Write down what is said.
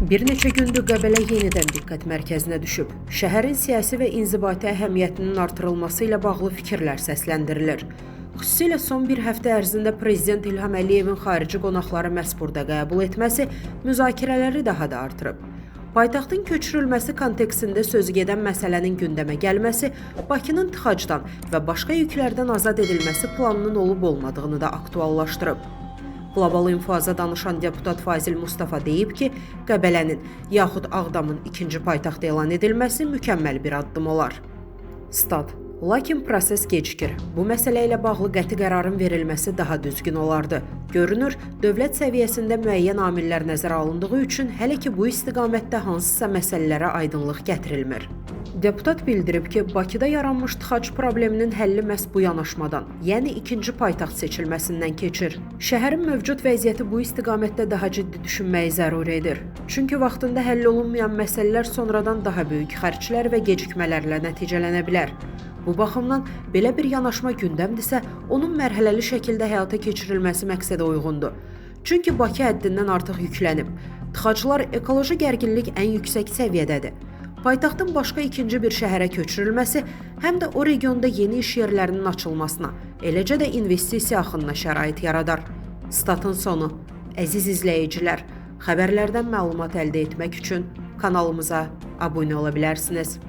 Bir neçə gündür Qəbələ yenidən diqqət mərkəzinə düşüb. Şəhərin siyasi və inzibati əhəmiyyətinin artırılması ilə bağlı fikirlər səsləndirilir. Xüsusilə son bir həftə ərzində Prezident İlham Əliyevin xarici qonaqları məhz burada qəbul etməsi müzakirələri daha da artırıb. Paytaxtın köçürülməsi kontekstində sözügedən məsələnin gündəmə gəlməsi Bakının tıxacdan və başqa yüklərdən azad edilməsi planının olub-olmadığını da aktuallaşdırıb. Qlobal İnfoza danışan deputat Fazil Mustafa deyib ki, Qəbələnin yaxud Ağdamın ikinci paytaxt elan edilməsi mükəmməl bir addım olar. Stat. Lakin proses gecikir. Bu məsələ ilə bağlı qəti qərarın verilməsi daha düzgün olardı. Görünür, dövlət səviyyəsində müəyyən amillər nəzərə alındığı üçün hələ ki bu istiqamətdə hansısa məsələlərə aydınlıq gətirilmir. Deputat bildirib ki, Bakıda yaranmış tıxac probleminin həlli məhz bu yanaşmadan, yəni ikinci paytaxt seçilməsindən keçir. Şəhərin mövcud vəziyyəti bu istiqamətdə daha ciddi düşünməyi zəruri edir. Çünki vaxtında həll olunmayan məsələlər sonradan daha böyük xərclər və gecikmələrlə nəticələnə bilər. Bu baxımdan belə bir yanaşma gündəmdirsə, onun mərhələli şəkildə həyata keçirilməsi məqsədə uyğundur. Çünki Bakı həddindən artıq yüklənib. Tıxaclar ekoloji gərginlik ən yüksək səviyyədədir. Paytaxtın başqa ikinci bir şəhərə köçürülməsi həm də o regionda yeni iş yerlərinin açılmasına, eləcə də investisiya axınına şərait yaradar. Statın sonu. Əziz izləyicilər, xəbərlərdən məlumat əldə etmək üçün kanalımıza abunə ola bilərsiniz.